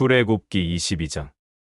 출애굽기 22장.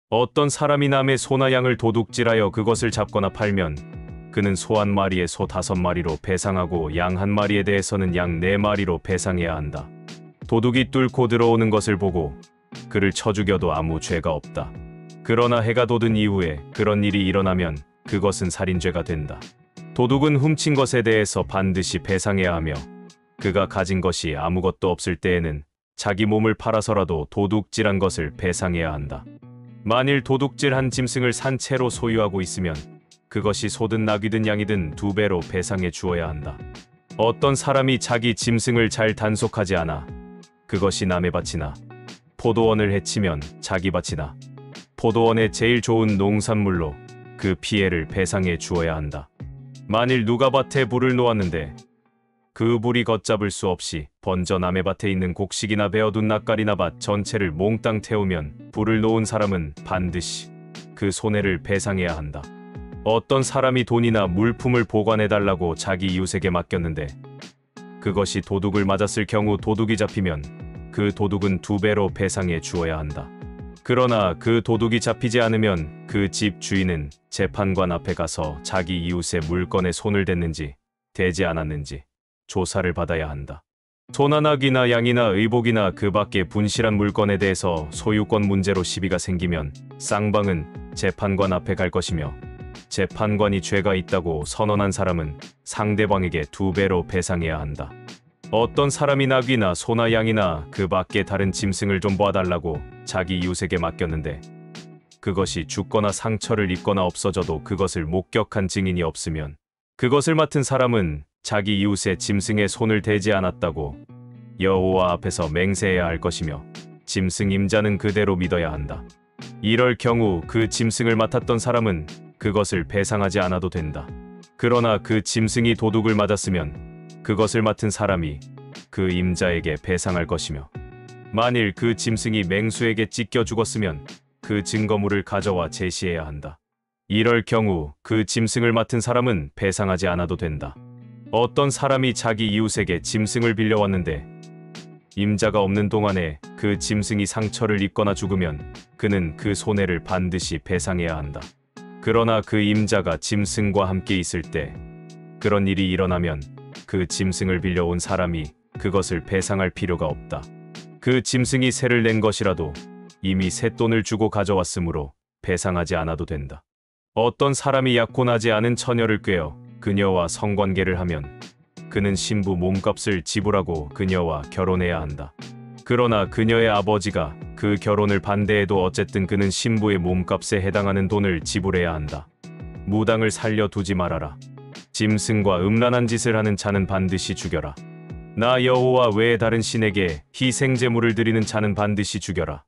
어떤 사람이 남의 소나 양을 도둑질하여 그것을 잡거나 팔면 그는 소 한 마리에 소 5마리로 배상하고 양 한 마리에 대해서는 양 4마리로 배상해야 한다. 도둑이 뚫고 들어오는 것을 보고 그를 쳐 죽여도 아무 죄가 없다. 그러나 해가 돋은 이후에 그런 일이 일어나면 그것은 살인죄가 된다. 도둑은 훔친 것에 대해서 반드시 배상해야 하며 그가 가진 것이 아무것도 없을 때에는 자기 몸을 팔아서라도 도둑질한 것을 배상해야 한다. 만일 도둑질한 짐승을 산 채로 소유하고 있으면 그것이 소든 낙이든 양이든 2배로 배상해 주어야 한다. 어떤 사람이 자기 짐승을 잘 단속하지 않아 그것이 남의 밭이나 포도원을 해치면 자기 밭이나 포도원의 제일 좋은 농산물로 그 피해를 배상해 주어야 한다. 만일 누가 밭에 불을 놓았는데 그 불이 걷잡을 수 없이 번져 남의 밭에 있는 곡식이나 베어둔 낫갈이나 밭 전체를 몽땅 태우면 불을 놓은 사람은 반드시 그 손해를 배상해야 한다. 어떤 사람이 돈이나 물품을 보관해달라고 자기 이웃에게 맡겼는데 그것이 도둑을 맞았을 경우 도둑이 잡히면 그 도둑은 2배로 배상해 주어야 한다. 그러나 그 도둑이 잡히지 않으면 그 집 주인은 재판관 앞에 가서 자기 이웃의 물건에 손을 댔는지 대지 않았는지 조사를 받아야 한다. 소나 낙이나 양이나 의복이나 그 밖의 분실한 물건에 대해서 소유권 문제로 시비가 생기면 쌍방은 재판관 앞에 갈 것이며 재판관이 죄가 있다고 선언한 사람은 상대방에게 2배로 배상해야 한다. 어떤 사람이 낙이나 소나 양이나 그 밖의 다른 짐승을 좀 봐달라고 자기 이웃에게 맡겼는데 그것이 죽거나 상처를 입거나 없어져도 그것을 목격한 증인이 없으면 그것을 맡은 사람은 자기 이웃의 짐승에 손을 대지 않았다고 여호와 앞에서 맹세해야 할 것이며 짐승 임자는 그대로 믿어야 한다. 이럴 경우 그 짐승을 맡았던 사람은 그것을 배상하지 않아도 된다. 그러나 그 짐승이 도둑을 맞았으면 그것을 맡은 사람이 그 임자에게 배상할 것이며 만일 그 짐승이 맹수에게 찢겨 죽었으면 그 증거물을 가져와 제시해야 한다. 이럴 경우 그 짐승을 맡은 사람은 배상하지 않아도 된다. 어떤 사람이 자기 이웃에게 짐승을 빌려왔는데 임자가 없는 동안에 그 짐승이 상처를 입거나 죽으면 그는 그 손해를 반드시 배상해야 한다. 그러나 그 임자가 짐승과 함께 있을 때 그런 일이 일어나면 그 짐승을 빌려온 사람이 그것을 배상할 필요가 없다. 그 짐승이 세를 낸 것이라도 이미 쇳돈을 주고 가져왔으므로 배상하지 않아도 된다. 어떤 사람이 약혼하지 않은 처녀를 꾀어 그녀와 성관계를 하면 그는 신부 몸값을 지불하고 그녀와 결혼해야 한다. 그러나 그녀의 아버지가 그 결혼을 반대해도 어쨌든 그는 신부의 몸값에 해당하는 돈을 지불해야 한다. 무당을 살려두지 말아라. 짐승과 음란한 짓을 하는 자는 반드시 죽여라. 나 여호와 외에 다른 신에게 희생제물을 드리는 자는 반드시 죽여라.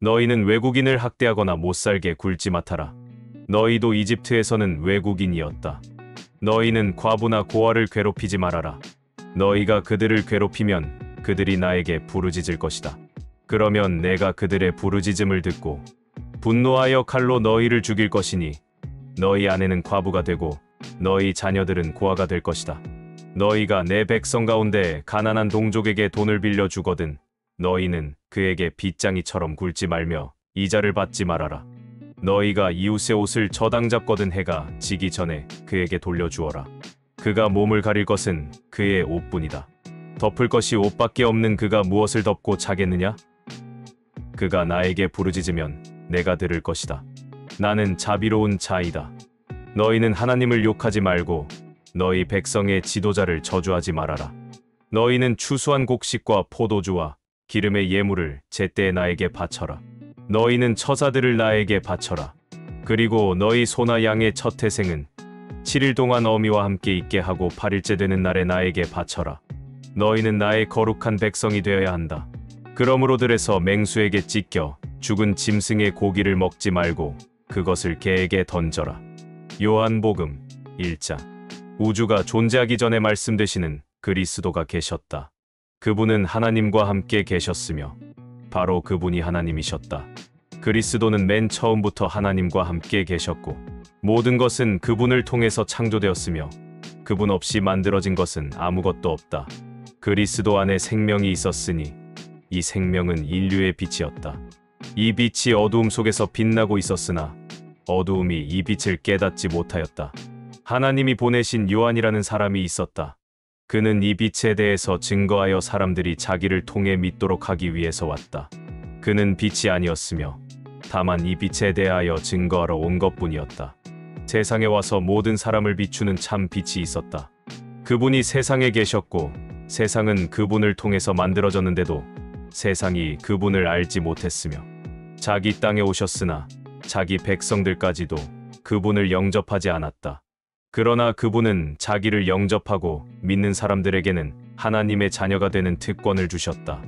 너희는 외국인을 학대하거나 못살게 굴지 맡아라. 너희도 이집트에서는 외국인이었다. 너희는 과부나 고아를 괴롭히지 말아라. 너희가 그들을 괴롭히면 그들이 나에게 부르짖을 것이다. 그러면 내가 그들의 부르짖음을 듣고 분노하여 칼로 너희를 죽일 것이니 너희 아내는 과부가 되고 너희 자녀들은 고아가 될 것이다. 너희가 내 백성 가운데 가난한 동족에게 돈을 빌려 주거든 너희는 그에게 빚장이처럼 굴지 말며 이자를 받지 말아라. 너희가 이웃의 옷을 저당 잡거든 해가 지기 전에 그에게 돌려주어라. 그가 몸을 가릴 것은 그의 옷뿐이다. 덮을 것이 옷밖에 없는 그가 무엇을 덮고 자겠느냐? 그가 나에게 부르짖으면 내가 들을 것이다. 나는 자비로운 자이다. 너희는 하나님을 욕하지 말고 너희 백성의 지도자를 저주하지 말아라. 너희는 추수한 곡식과 포도주와 기름의 예물을 제때에 나에게 바쳐라. 너희는 처자들을 나에게 바쳐라. 그리고 너희 소나 양의 첫 태생은 7일 동안 어미와 함께 있게 하고 8일째 되는 날에 나에게 바쳐라. 너희는 나의 거룩한 백성이 되어야 한다. 그러므로 들에서 맹수에게 찢겨 죽은 짐승의 고기를 먹지 말고 그것을 개에게 던져라. 요한복음 1장. 우주가 존재하기 전에 말씀되시는 그리스도가 계셨다. 그분은 하나님과 함께 계셨으며 바로 그분이 하나님이셨다. 그리스도는 맨 처음부터 하나님과 함께 계셨고 모든 것은 그분을 통해서 창조되었으며 그분 없이 만들어진 것은 아무것도 없다. 그리스도 안에 생명이 있었으니 이 생명은 인류의 빛이었다. 이 빛이 어두움 속에서 빛나고 있었으나 어두움이 이 빛을 깨닫지 못하였다. 하나님이 보내신 요한이라는 사람이 있었다. 그는 이 빛에 대해서 증거하여 사람들이 자기를 통해 믿도록 하기 위해서 왔다. 그는 빛이 아니었으며 다만 이 빛에 대하여 증거하러 온 것뿐이었다. 세상에 와서 모든 사람을 비추는 참 빛이 있었다. 그분이 세상에 계셨고 세상은 그분을 통해서 만들어졌는데도 세상이 그분을 알지 못했으며 자기 땅에 오셨으나 자기 백성들까지도 그분을 영접하지 않았다. 그러나 그분은 자기를 영접하고 믿는 사람들에게는 하나님의 자녀가 되는 특권을 주셨다.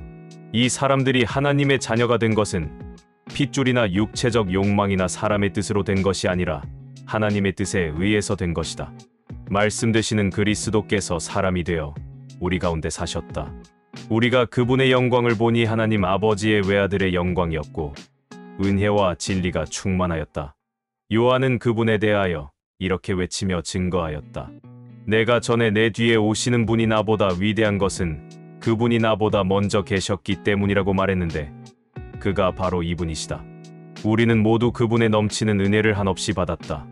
이 사람들이 하나님의 자녀가 된 것은 핏줄이나 육체적 욕망이나 사람의 뜻으로 된 것이 아니라 하나님의 뜻에 의해서 된 것이다. 말씀 되시는 그리스도께서 사람이 되어 우리 가운데 사셨다. 우리가 그분의 영광을 보니 하나님 아버지의 외아들의 영광이었고 은혜와 진리가 충만하였다. 요한은 그분에 대하여 이렇게 외치며 증거하였다. 내가 전에 내 뒤에 오시는 분이 나보다 위대한 것은 그분이 나보다 먼저 계셨기 때문이라고 말했는데 그가 바로 이분이시다. 우리는 모두 그분의 넘치는 은혜를 한없이 받았다.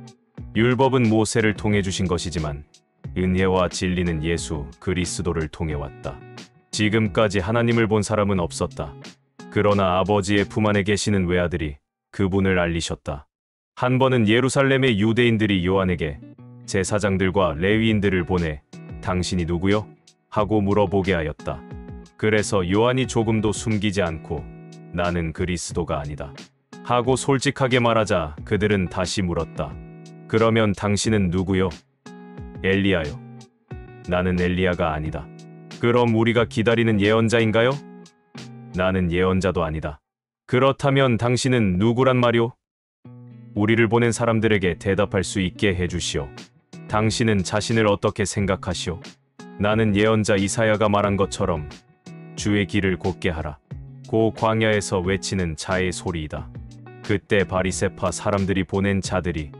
율법은 모세를 통해 주신 것이지만 은혜와 진리는 예수 그리스도를 통해 왔다. 지금까지 하나님을 본 사람은 없었다. 그러나 아버지의 품 안에 계시는 외아들이 그분을 알리셨다. 한 번은 예루살렘의 유대인들이 요한에게 제사장들과 레위인들을 보내 당신이 누구요? 하고 물어보게 하였다. 그래서 요한이 조금도 숨기지 않고 나는 그리스도가 아니다 하고 솔직하게 말하자 그들은 다시 물었다. 그러면 당신은 누구요? 엘리야요. 나는 엘리야가 아니다. 그럼 우리가 기다리는 예언자인가요? 나는 예언자도 아니다. 그렇다면 당신은 누구란 말이오? 우리를 보낸 사람들에게 대답할 수 있게 해주시오. 당신은 자신을 어떻게 생각하시오? 나는 예언자 이사야가 말한 것처럼 주의 길을 곧게 하라. 고 광야에서 외치는 자의 소리이다. 그때 바리새파 사람들이 보낸 자들이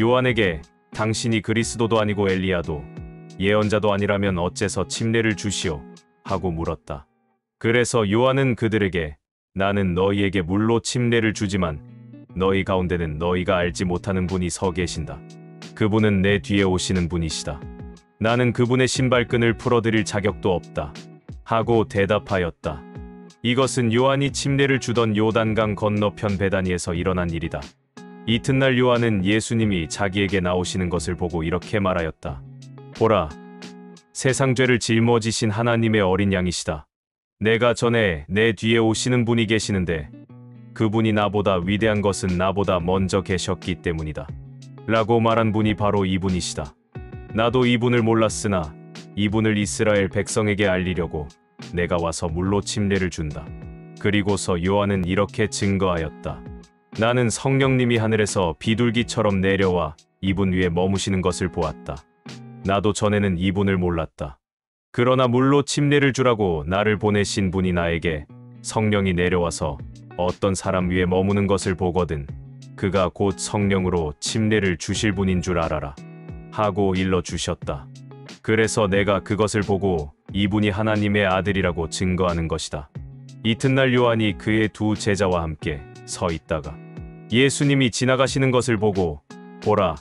요한에게 당신이 그리스도도 아니고 엘리야도 예언자도 아니라면 어째서 침례를 주시오? 하고 물었다. 그래서 요한은 그들에게 나는 너희에게 물로 침례를 주지만 너희 가운데는 너희가 알지 못하는 분이 서 계신다. 그분은 내 뒤에 오시는 분이시다. 나는 그분의 신발끈을 풀어드릴 자격도 없다. 하고 대답하였다. 이것은 요한이 침례를 주던 요단강 건너편 베다니에서 일어난 일이다. 이튿날 요한은 예수님이 자기에게 나오시는 것을 보고 이렇게 말하였다. 보라, 세상 죄를 짊어지신 하나님의 어린 양이시다. 내가 전에 내 뒤에 오시는 분이 계시는데 그분이 나보다 위대한 것은 나보다 먼저 계셨기 때문이다. 라고 말한 분이 바로 이분이시다. 나도 이분을 몰랐으나 이분을 이스라엘 백성에게 알리려고 내가 와서 물로 침례를 준다. 그리고서 요한은 이렇게 증거하였다. 나는 성령님이 하늘에서 비둘기처럼 내려와 이분 위에 머무시는 것을 보았다. 나도 전에는 이분을 몰랐다. 그러나 물로 침례를 주라고 나를 보내신 분이 나에게 성령이 내려와서 어떤 사람 위에 머무는 것을 보거든 그가 곧 성령으로 침례를 주실 분인 줄 알아라 하고 일러주셨다. 그래서 내가 그것을 보고 이분이 하나님의 아들이라고 증거하는 것이다. 이튿날 요한이 그의 두 제자와 함께 서 있다가 예수님이 지나가시는 것을 보고 보라,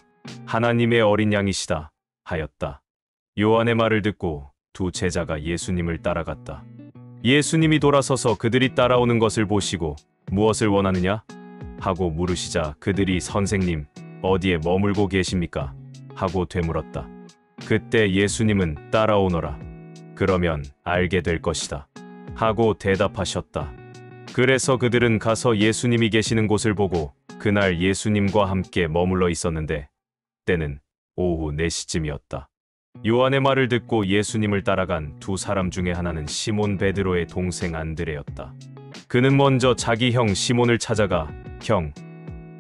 하나님의 어린 양이시다 하였다. 요한의 말을 듣고 두 제자가 예수님을 따라갔다. 예수님이 돌아서서 그들이 따라오는 것을 보시고 무엇을 원하느냐? 하고 물으시자 그들이 선생님, 어디에 머물고 계십니까? 하고 되물었다. 그때 예수님은 따라오너라. 그러면 알게 될 것이다. 하고 대답하셨다. 그래서 그들은 가서 예수님이 계시는 곳을 보고 그날 예수님과 함께 머물러 있었는데 때는 오후 4시쯤이었다. 요한의 말을 듣고 예수님을 따라간 두 사람 중에 하나는 시몬 베드로의 동생 안드레였다. 그는 먼저 자기 형 시몬을 찾아가 형,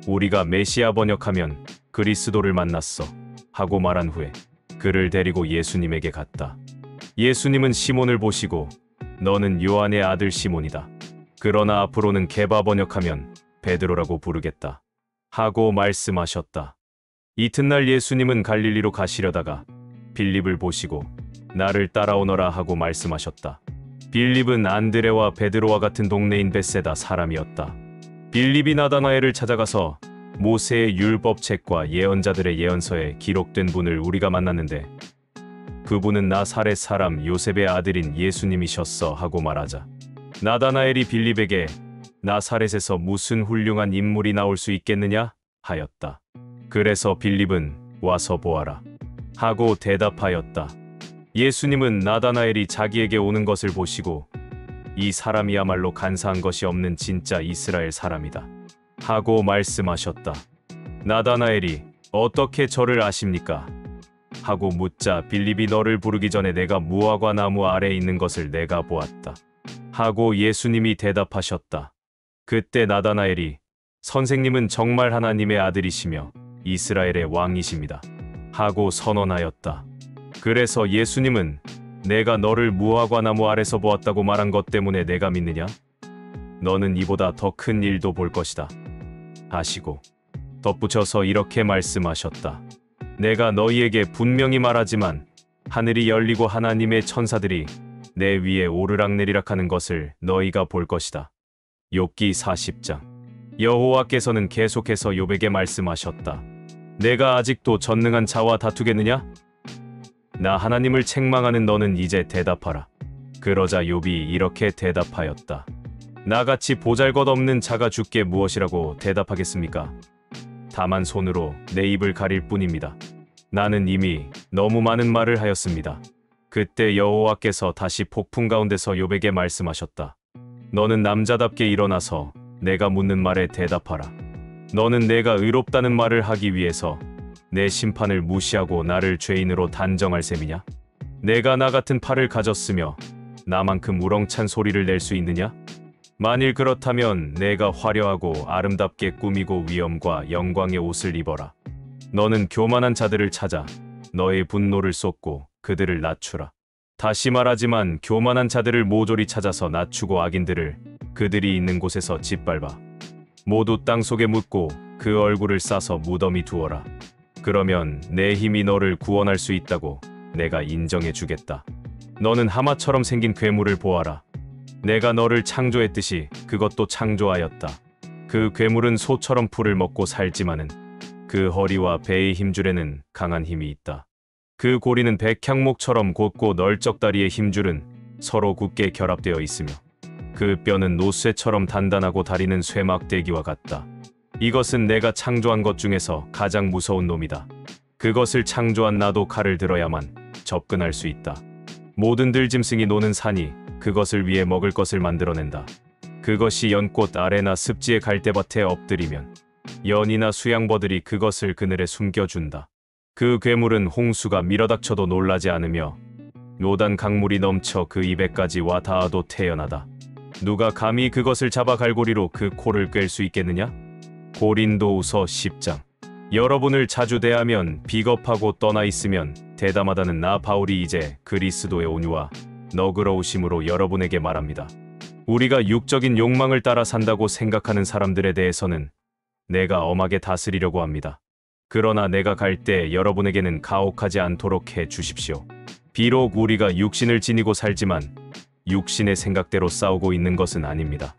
우리가 메시아 번역하면 그리스도를 만났어 하고 말한 후에 그를 데리고 예수님에게 갔다. 예수님은 시몬을 보시고 너는 요한의 아들 시몬이다. 그러나 앞으로는 게바 번역하면 베드로라고 부르겠다 하고 말씀하셨다. 이튿날 예수님은 갈릴리로 가시려다가 빌립을 보시고 나를 따라오너라 하고 말씀하셨다. 빌립은 안드레와 베드로와 같은 동네인 벳세다 사람이었다. 빌립이 나다나엘을 찾아가서 모세의 율법책과 예언자들의 예언서에 기록된 분을 우리가 만났는데 그분은 나사렛 사람 요셉의 아들인 예수님이셨어 하고 말하자 나다나엘이 빌립에게 나사렛에서 무슨 훌륭한 인물이 나올 수 있겠느냐 하였다. 그래서 빌립은 와서 보아라 하고 대답하였다. 예수님은 나다나엘이 자기에게 오는 것을 보시고 이 사람이야말로 간사한 것이 없는 진짜 이스라엘 사람이다 하고 말씀하셨다. 나다나엘이 어떻게 저를 아십니까? 하고 묻자 빌립이 너를 부르기 전에 내가 무화과 나무 아래에 있는 것을 내가 보았다 하고 예수님이 대답하셨다. 그때 나다나엘이 선생님은 정말 하나님의 아들이시며 이스라엘의 왕이십니다 하고 선언하였다. 그래서 예수님은 내가 너를 무화과 나무 아래서 보았다고 말한 것 때문에 내가 믿느냐? 너는 이보다 더 큰 일도 볼 것이다 하시고 덧붙여서 이렇게 말씀하셨다. 내가 너희에게 분명히 말하지만 하늘이 열리고 하나님의 천사들이 내 위에 오르락내리락 하는 것을 너희가 볼 것이다. 욥기 40장. 여호와께서는 계속해서 욥에게 말씀하셨다. 내가 아직도 전능한 자와 다투겠느냐? 나 하나님을 책망하는 너는 이제 대답하라. 그러자 욥이 이렇게 대답하였다. 나같이 보잘것없는 자가 주께 무엇이라고 대답하겠습니까? 다만 손으로 내 입을 가릴 뿐입니다. 나는 이미 너무 많은 말을 하였습니다. 그때 여호와께서 다시 폭풍 가운데서 욥에게 말씀하셨다. 너는 남자답게 일어나서 내가 묻는 말에 대답하라. 너는 내가 의롭다는 말을 하기 위해서 내 심판을 무시하고 나를 죄인으로 단정할 셈이냐? 내가 나 같은 팔을 가졌으며 나만큼 우렁찬 소리를 낼 수 있느냐? 만일 그렇다면 내가 화려하고 아름답게 꾸미고 위엄과 영광의 옷을 입어라. 너는 교만한 자들을 찾아 너의 분노를 쏟고 그들을 낮추라. 다시 말하지만 교만한 자들을 모조리 찾아서 낮추고 악인들을 그들이 있는 곳에서 짓밟아 모두 땅속에 묻고 그 얼굴을 싸서 무덤이 두어라. 그러면 내 힘이 너를 구원할 수 있다고 내가 인정해 주겠다. 너는 하마처럼 생긴 괴물을 보아라. 내가 너를 창조했듯이 그것도 창조하였다. 그 괴물은 소처럼 풀을 먹고 살지만은 그 허리와 배의 힘줄에는 강한 힘이 있다. 그 고리는 백향목처럼 곧고 널쩍다리의 힘줄은 서로 굳게 결합되어 있으며 그 뼈는 노쇠처럼 단단하고 다리는 쇠막대기와 같다. 이것은 내가 창조한 것 중에서 가장 무서운 놈이다. 그것을 창조한 나도 칼을 들어야만 접근할 수 있다. 모든 들짐승이 노는 산이 그것을 위해 먹을 것을 만들어낸다. 그것이 연꽃 아래나 습지의 갈대밭에 엎드리면 연이나 수양버들이 그것을 그늘에 숨겨준다. 그 괴물은 홍수가 밀어닥쳐도 놀라지 않으며 요단 강물이 넘쳐 그 입에까지 와 닿아도 태연하다. 누가 감히 그것을 잡아 갈고리로 그 코를 꿰 수 있겠느냐? 고린도후서 10장. 여러분을 자주 대하면 비겁하고 떠나 있으면 대담하다는 나 바울이 이제 그리스도의 온유와 너그러우심으로 여러분에게 말합니다. 우리가 육적인 욕망을 따라 산다고 생각하는 사람들에 대해서는 내가 엄하게 다스리려고 합니다. 그러나 내가 갈 때 여러분에게는 가혹하지 않도록 해 주십시오. 비록 우리가 육신을 지니고 살지만 육신의 생각대로 싸우고 있는 것은 아닙니다.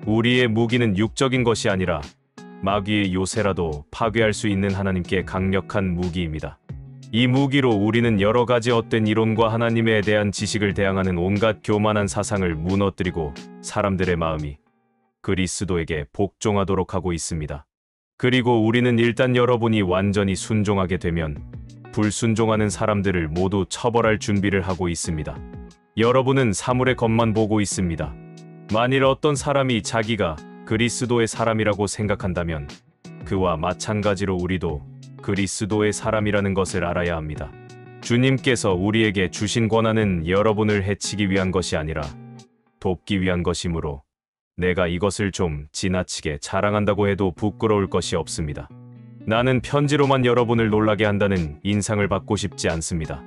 우리의 무기는 육적인 것이 아니라 마귀의 요새라도 파괴할 수 있는 하나님께 강력한 무기입니다. 이 무기로 우리는 여러 가지 헛된 이론과 하나님에 대한 지식을 대항하는 온갖 교만한 사상을 무너뜨리고 사람들의 마음이 그리스도에게 복종하도록 하고 있습니다. 그리고 우리는 일단 여러분이 완전히 순종하게 되면 불순종하는 사람들을 모두 처벌할 준비를 하고 있습니다. 여러분은 사물의 겉만 보고 있습니다. 만일 어떤 사람이 자기가 그리스도의 사람이라고 생각한다면 그와 마찬가지로 우리도 그리스도의 사람이라는 것을 알아야 합니다. 주님께서 우리에게 주신 권한은 여러분을 해치기 위한 것이 아니라 돕기 위한 것이므로 내가 이것을 좀 지나치게 자랑한다고 해도 부끄러울 것이 없습니다. 나는 편지로만 여러분을 놀라게 한다는 인상을 받고 싶지 않습니다.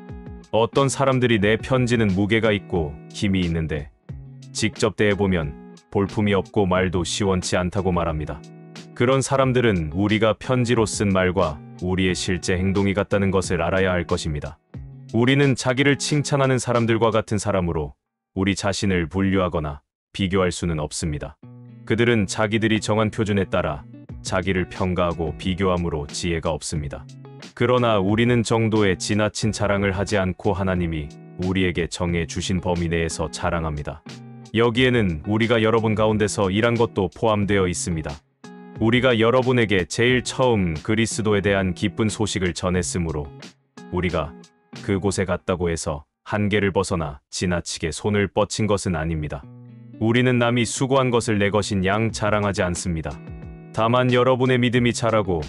어떤 사람들이 내 편지는 무게가 있고 힘이 있는데 직접 대해보면 볼품이 없고 말도 시원치 않다고 말합니다. 그런 사람들은 우리가 편지로 쓴 말과 우리의 실제 행동이 같다는 것을 알아야 할 것입니다. 우리는 자기를 칭찬하는 사람들과 같은 사람으로 우리 자신을 분류하거나 비교할 수는 없습니다. 그들은 자기들이 정한 표준에 따라 자기를 평가하고 비교함으로 지혜가 없습니다. 그러나 우리는 정도의 지나친 자랑을 하지 않고 하나님이 우리에게 정해 주신 범위 내에서 자랑합니다. 여기에는 우리가 여러분 가운데서 일한 것도 포함되어 있습니다. 우리가 여러분에게 제일 처음 그리스도에 대한 기쁜 소식을 전했으므로 우리가 그곳에 갔다고 해서 한계를 벗어나 지나치게 손을 뻗친 것은 아닙니다. 우리는 남이 수고한 것을 내 것인 양 자랑하지 않습니다. 다만 여러분의 믿음이 자라고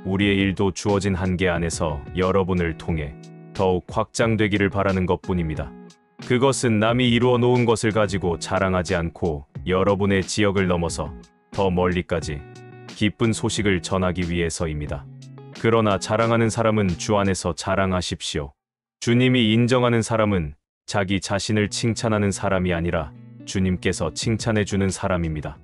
우리의 일도 주어진 한계 안에서 여러분을 통해 더욱 확장되기를 바라는 것뿐입니다. 그것은 남이 이루어 놓은 것을 가지고 자랑하지 않고 여러분의 지역을 넘어서 더 멀리까지 기쁜 소식을 전하기 위해서입니다. 그러나 자랑하는 사람은 주 안에서 자랑하십시오. 주님이 인정하는 사람은 자기 자신을 칭찬하는 사람이 아니라 주님께서 칭찬해 주는 사람입니다.